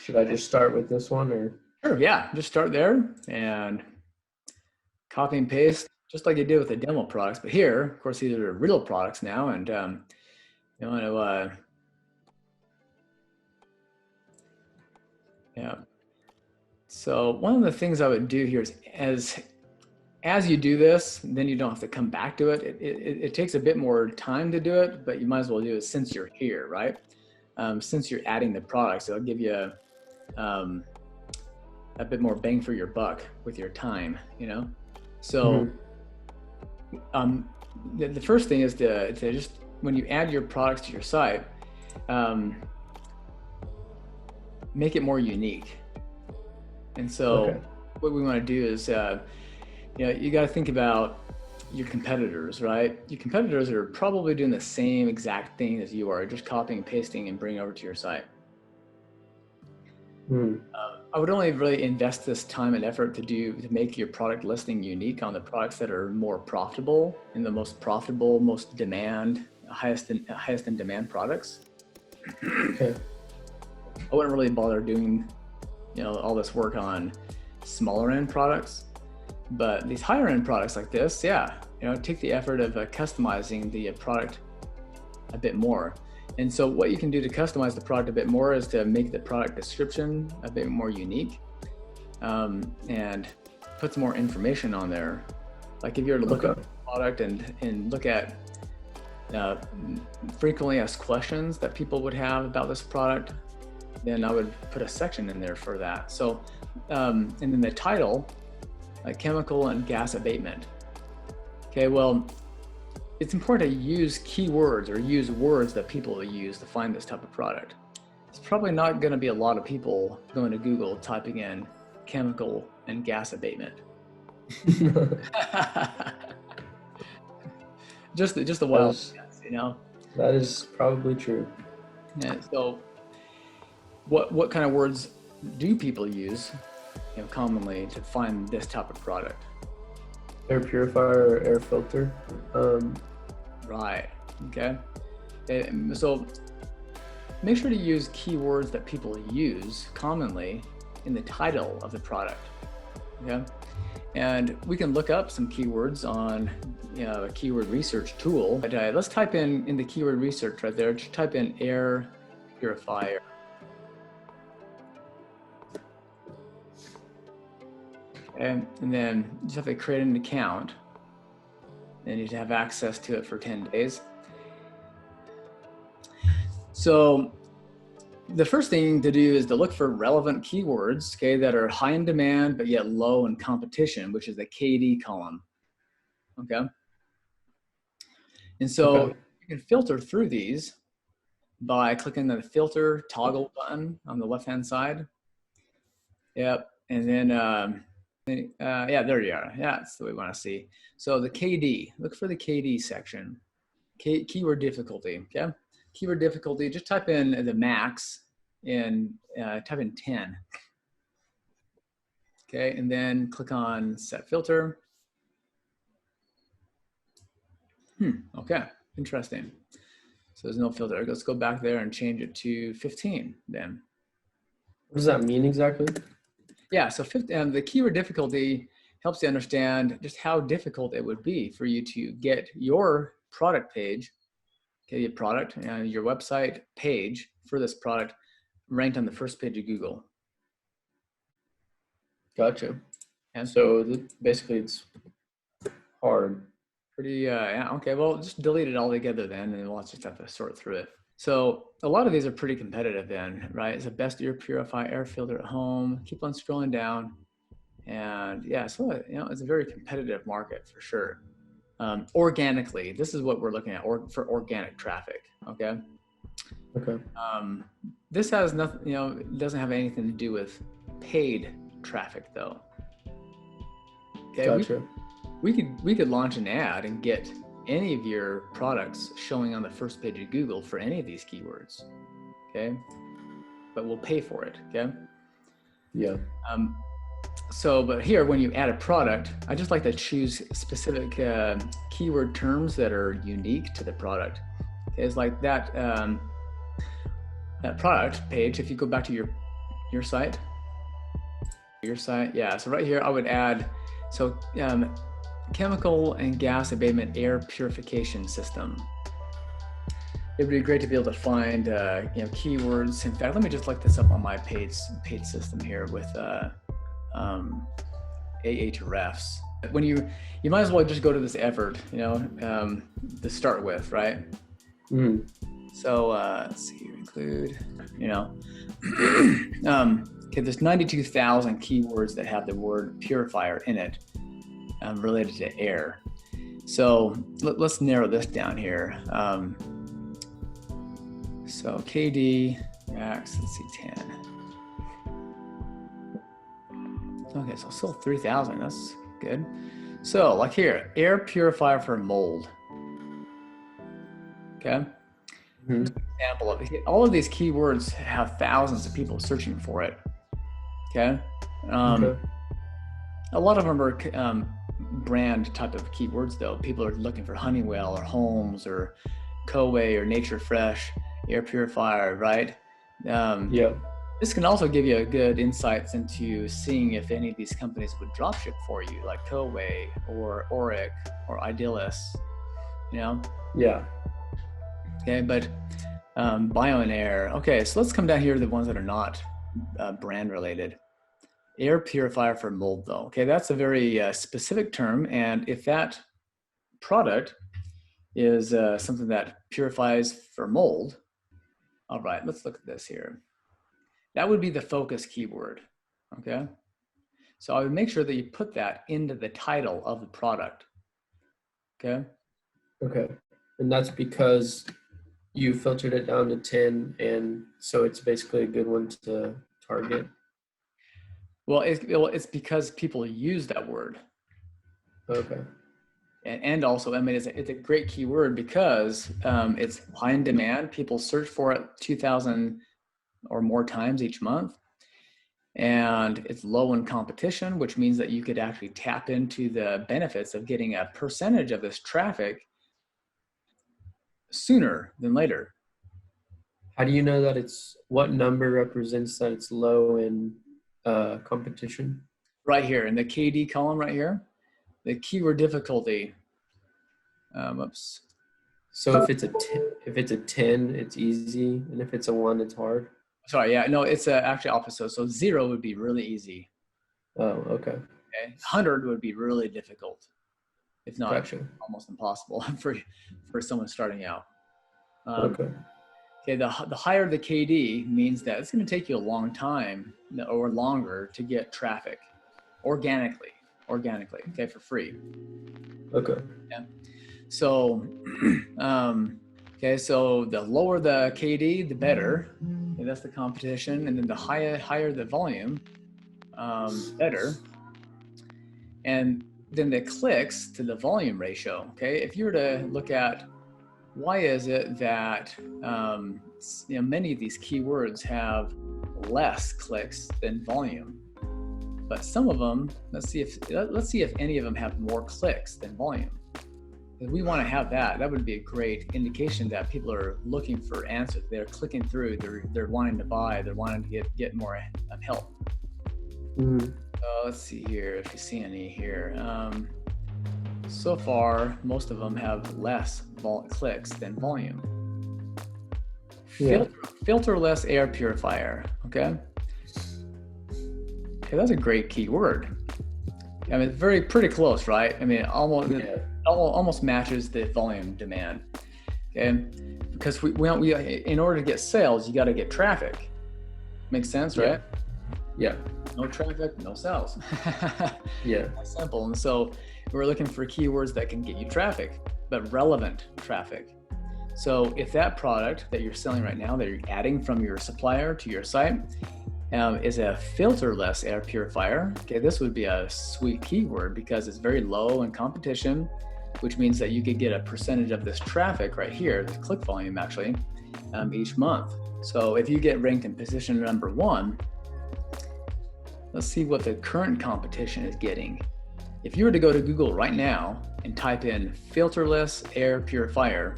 Should I just start with this one or? Sure, yeah, just start there and copy and paste, just like you did with the demo products. But here, of course, these are real products now, and you want to, yeah. So one of the things I would do here is as you do this, then you don't have to come back to it. It takes a bit more time to do it, but you might as well do it since you're here, right? Since you're adding the products, it'll give you a bit more bang for your buck with your time, you know? So the first thing is to just, when you add your products to your site, make it more unique. And so what we want to do is, you know, you got to think about your competitors, right? Your competitors are probably doing the same exact thing as you are, just copying and pasting and bringing it over to your site. I would only really invest this time and effort to make your product listing unique on the products that are more profitable, and the most profitable, most demand, highest in demand products. I wouldn't really bother doing, you know, all this work on smaller end products, but these higher end products like this, yeah, you know, take the effort of customizing the product a bit more. And so what you can do to customize the product a bit more is to make the product description a bit more unique, and put some more information on there. Like if you're to look at the product and look at frequently asked questions that people would have about this product, then I would put a section in there for that. So, and then the title, like chemical and gas abatement. Okay, well, it's important to use keywords or use words that people use to find this type of product. It's probably not going to be a lot of people going to Google typing in chemical and gas abatement. just the wild guess, you know. That is probably true. Yeah. So, what kind of words do people use, you know, commonly to find this type of product? Air purifier or air filter. Right. Okay. So make sure to use keywords that people use commonly in the title of the product. Okay. And we can look up some keywords on, you know, a keyword research tool. But let's type in the keyword research right there. Just type in air purifier. Okay. And then you just have to create an account. And you need to have access to it for 10 days. So the first thing to do is to look for relevant keywords, okay, that are high in demand, but yet low in competition, which is the KD column, okay? And so you can filter through these by clicking the filter toggle button on the left-hand side. Yep, and then, yeah, there you are. Yeah, that's the way we want to see. So the KD, look for the KD section. Keyword difficulty, okay? Keyword difficulty, just type in the max and type in 10. Okay, and then click on set filter. Okay, interesting. So there's no filter. Let's go back there and change it to 15 then. What does that mean exactly? Yeah, so the keyword difficulty helps you understand just how difficult it would be for you to get your product page, okay, your product and your website page for this product ranked on the first page of Google. Gotcha. And so basically it's hard. Pretty, yeah, okay, well, just delete it all together then, and we'll just have to sort through it. So a lot of these are pretty competitive then, right? It's the best air purifier, air filter at home. Keep on scrolling down. And yeah, so, you know, it's a very competitive market for sure. Organically, this is what we're looking at for organic traffic, okay? Okay. This has nothing, you know, it doesn't have anything to do with paid traffic though. Okay. Gotcha. We could launch an ad and get any of your products showing on the first page of Google for any of these keywords, okay? But we'll pay for it, okay? Yeah. So, but here, when you add a product, I just like to choose specific keyword terms that are unique to the product. Okay, it's like that, that product page, if you go back to your your site. Your site, yeah. So right here, I would add, so chemical and gas abatement air purification system. It would be great to be able to find keywords. In fact, let me just look this up on my paid system here with Ahrefs. When you might as well just go to this effort, to start with, right? Mm. So let's see, include, okay, there's 92,000 keywords that have the word purifier in it related to air. So let's narrow this down here. So KD max, let's see, 10. Okay, so still 3,000, that's good. So like here, air purifier for mold. Okay. Mm-hmm. Example of it. All of these keywords have thousands of people searching for it. Okay. Okay. A lot of them are brand type of keywords though. People are looking for Honeywell or Holmes or Koway or Nature Fresh air purifier, right? Yeah. This can also give you a good insights into seeing if any of these companies would dropship for you, like Koway or Oric or Idealis, Yeah. Okay, but bio and air. Okay, so let's come down here to the ones that are not brand related. Air purifier for mold though. Okay, that's a very specific term. And if that product is something that purifies for mold, all right, let's look at this here. That would be the focus keyword, okay? So I would make sure that you put that into the title of the product, okay? Okay. And that's because you filtered it down to 10, and so it's basically a good one to target. Well, it's because people use that word. Okay. And also, I mean, it's a great keyword because it's high in demand. People search for it 2,000 or more times each month. And it's low in competition, which means that you could actually tap into the benefits of getting a percentage of this traffic sooner than later. How do you know that what number represents that it's low in competition? Right here in the KD column right here, the keyword difficulty. Oops. So if it's a 10, it's easy, and if it's a 1, it's hard. Sorry, yeah, no, it's actually opposite. So 0 would be really easy. Oh, okay. 100 would be really difficult, if not Gotcha. almost impossible for someone starting out. Okay. Okay, the higher the KD means that it's going to take you a long time or longer to get traffic organically, okay, for free. Okay. Yeah. So, okay, so the lower the KD, the better. Okay, that's the competition, and then the higher the volume, better. And then the clicks to the volume ratio. Okay, if you were to look at why is it that many of these keywords have less clicks than volume, but some of them, let's see if any of them have more clicks than volume. If we want to have that would be a great indication that people are looking for answers. They're clicking through, they're wanting to buy, they're wanting to get more help. Mm-hmm. Let's see here if you see any here. So far, most of them have less clicks than volume. Yeah. Filterless air purifier, okay? Okay, that's a great keyword. I mean, it's pretty close, right? I mean, almost matches the volume demand, okay? Because we in order to get sales, you got to get traffic. Makes sense, right? Yeah. No traffic, no sales. Yeah. That's simple. And so we're looking for keywords that can get you traffic, but relevant traffic. So if that product that you're selling right now, that you're adding from your supplier to your site, is a filterless air purifier, okay, this would be a sweet keyword because it's very low in competition, which means that you could get a percentage of this traffic right here, the click volume actually, each month. So if you get ranked in position number 1, let's see what the current competition is getting. If you were to go to Google right now and type in filterless air purifier,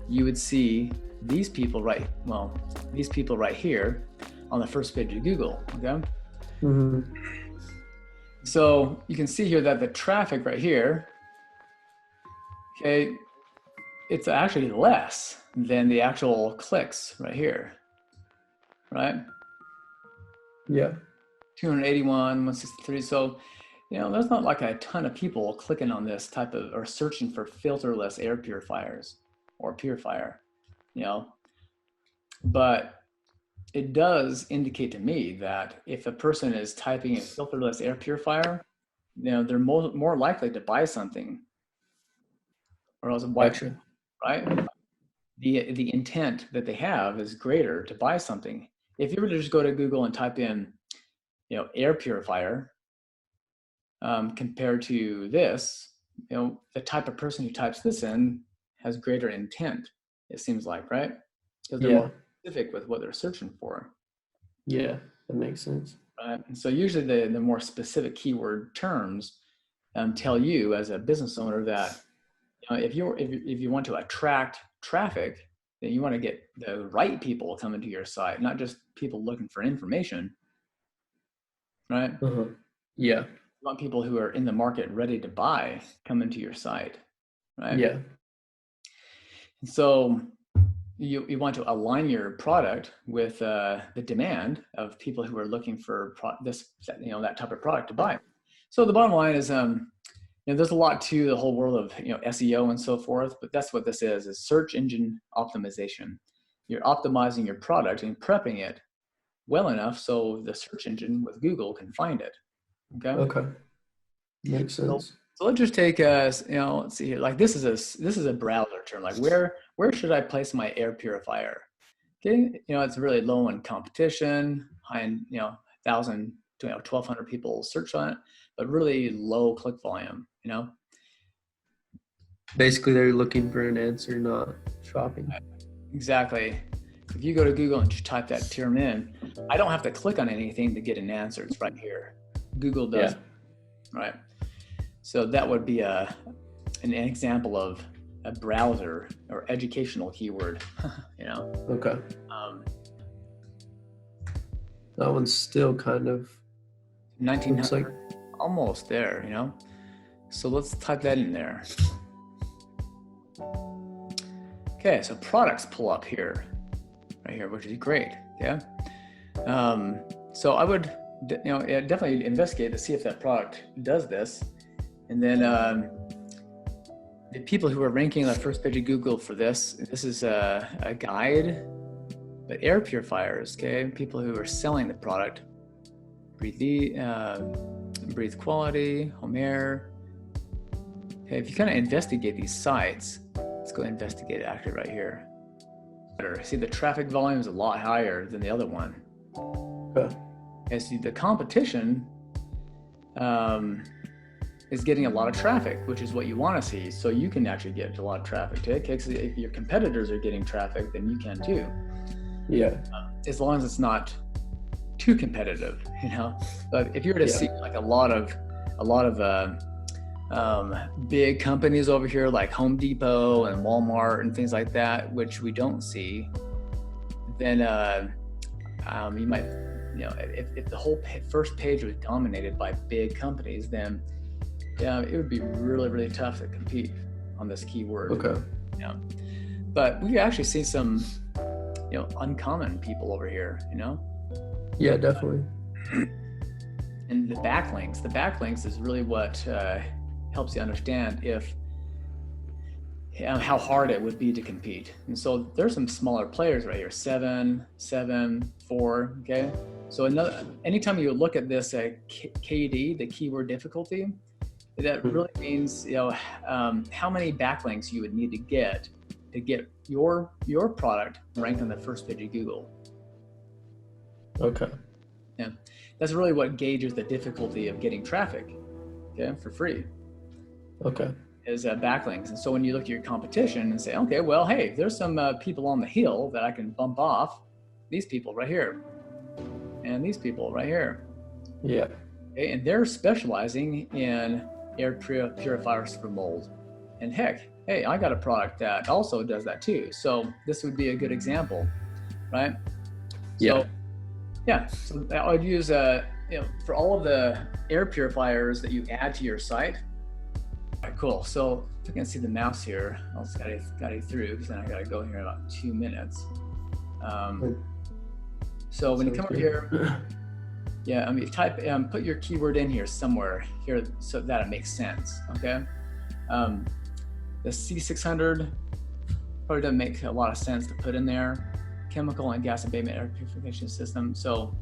you would see these people right here on the first page of Google, okay? Mm-hmm. So you can see here that the traffic right here, okay, it's actually less than the actual clicks right here, right? Yeah. 281, 163. So, there's not like a ton of people clicking on this type of, or searching for filterless air purifiers or purifier, but it does indicate to me that if a person is typing in filterless air purifier, they're more likely to buy something, or else why, Gotcha. right? The intent that they have is greater to buy something. If you were to just go to Google and type in, air purifier, compared to this, the type of person who types this in has greater intent, it seems like, right? Because they're more specific with what they're searching for. Yeah, that makes sense. Right? And so usually the more specific keyword terms tell you as a business owner that if you want to attract traffic, then you want to get the right people coming to your site, not just people looking for information, right? Uh-huh. Yeah. You want people who are in the market ready to buy coming to your site, right? Yeah. And so you want to align your product with the demand of people who are looking for that type of product to buy. So the bottom line is, there's a lot to the whole world of SEO and so forth, but that's what this is search engine optimization. You're optimizing your product and prepping it well enough so the search engine with Google can find it. Okay. Makes sense. So let's just take let's see here. Like this is a browser term. Like where should I place my air purifier? Okay, it's really low in competition, high in 1,000 to 1,200 people search on it, but really low click volume. Basically, they're looking for an answer, not shopping. Exactly. If you go to Google and just type that term in, I don't have to click on anything to get an answer. It's right here. Google does, right? So that would be an example of a browser or educational keyword, Okay. That one's still kind of 1900, like almost there, So let's type that in there. Okay, so products pull up here, right here, which is great. Yeah. So I would, definitely investigate to see if that product does this, and then the people who are ranking on the first page of Google for this is a guide, but air purifiers. Okay, people who are selling the product. Breathe quality, home air. Okay, if you kind of investigate these sites, let's go investigate actually right here. See, the traffic volume is a lot higher than the other one. Okay. And see, the competition is getting a lot of traffic, which is what you want to see. So you can actually get a lot of traffic too. Because if your competitors are getting traffic, then you can too. Yeah. As long as it's not too competitive, But if you were to see like a lot of big companies over here like Home Depot and Walmart and things like that, which we don't see, then you might, if the whole first page was dominated by big companies, then it would be really, really tough to compete on this keyword. Okay. But we actually see some, uncommon people over here, Yeah, definitely. And the backlinks is really what helps you understand how hard it would be to compete. And so there's some smaller players right here, 7, 4, okay? So anytime you look at this KD, the keyword difficulty, that really means, how many backlinks you would need to get your product ranked on the first page of Google. Okay. Yeah, that's really what gauges the difficulty of getting traffic, okay, for free. Okay. Is backlinks. And so when you look at your competition and say, okay, well, hey, there's some people on the hill that I can bump off. These people right here, and these people right here. Yeah. Okay, and they're specializing in air purifiers for mold. And heck, hey, I got a product that also does that too. So this would be a good example, right? Yeah. So Yeah, so I would use, for all of the air purifiers that you add to your site. All right, cool. So if you can see the mouse here, I'll just got it through because then I got to go here in about 2 minutes. So when you come over here, yeah, I mean, put your keyword in here somewhere here so that it makes sense. Okay. The C600 probably doesn't make a lot of sense to put in there. Chemical and gas abatement air purification system. So,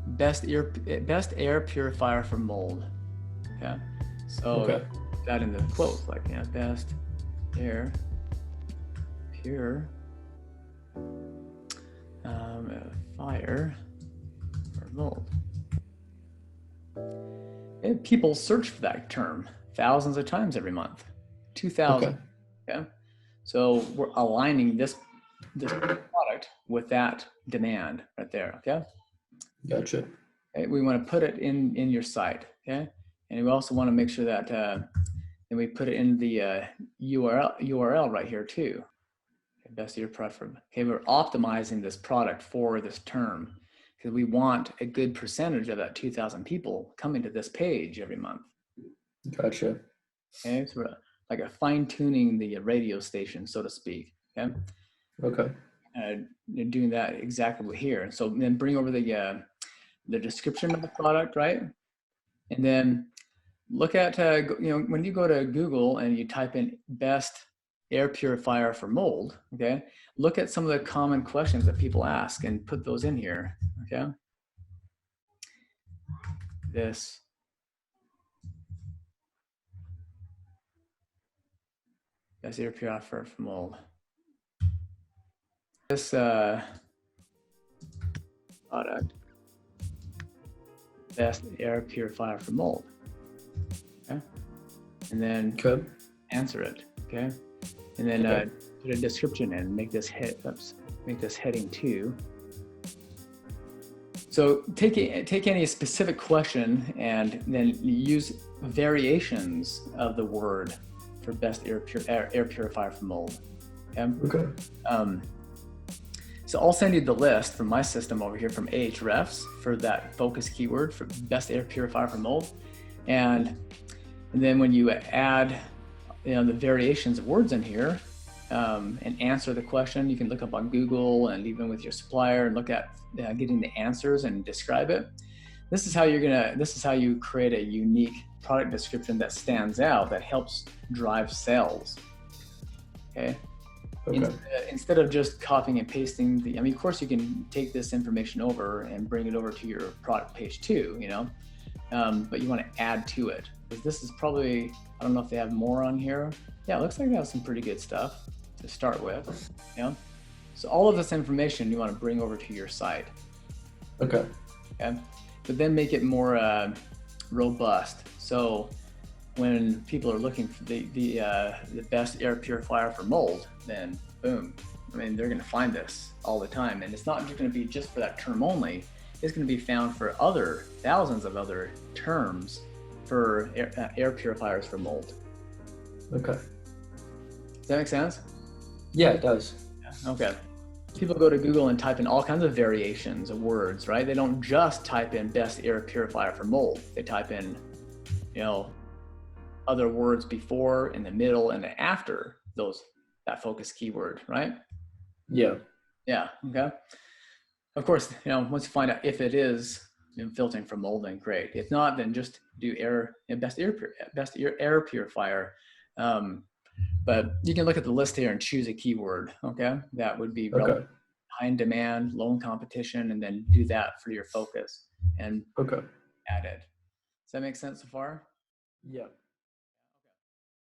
best air purifier for mold. Okay. So that in the quotes, like, yeah, best air pure fire for mold. And people search for that term thousands of times every month, 2,000. Okay. So we're aligning this product with that demand right there. Okay. Gotcha. Okay? We want to put it in your site. Okay. And we also want to make sure that then we put it in the URL right here too. Okay, best year preference. Okay, we're optimizing this product for this term because we want a good percentage of that 2,000 people coming to this page every month. Gotcha. Okay, so we're like a fine tuning the radio station, so to speak. Okay. Okay. Doing that exactly here. So then bring over the description of the product, right? And then look at, when you go to Google and you type in best air purifier for mold, okay? Look at some of the common questions that people ask and put those in here, okay? This best air purifier for mold. This product, best air purifier for mold, okay? And then answer it, okay? And then put a description in, make this heading 2. So take any specific question and then use variations of the word for best air purifier for mold. Okay. So I'll send you the list from my system over here from Ahrefs for that focus keyword for best air purifier for mold, and then when you add the variations of words in here and answer the question, you can look up on Google and even with your supplier and look at getting the answers and describe it. This is how you create a unique product description that stands out, that helps drive sales. Okay. Instead of just copying and pasting of course you can take this information over and bring it over to your product page too, but you want to add to it, because this is probably, I don't know if they have more on here. Yeah, it looks like they have some pretty good stuff to start with. So all of this information you want to bring over to your site. Okay. But then make it more robust. So when people are looking for the best air purifier for mold, then boom, they're going to find this all the time. And it's not just going to be just for that term only. It's going to be found for thousands of other terms for air purifiers for mold. Okay. Does that make sense? Yeah, it does. Okay. People go to Google and type in all kinds of variations of words, right? They don't just type in best air purifier for mold. They type in, other words before, in the middle, and after that focus keyword, right? Yeah. Yeah. Okay. Of course, once you find out if it is filtering for mold, then great. If not, then just do best air purifier. But you can look at the list here and choose a keyword. Okay, that would be relevant, high in demand, low in competition, and then do that for your focus and add it. Does that make sense so far? Yeah.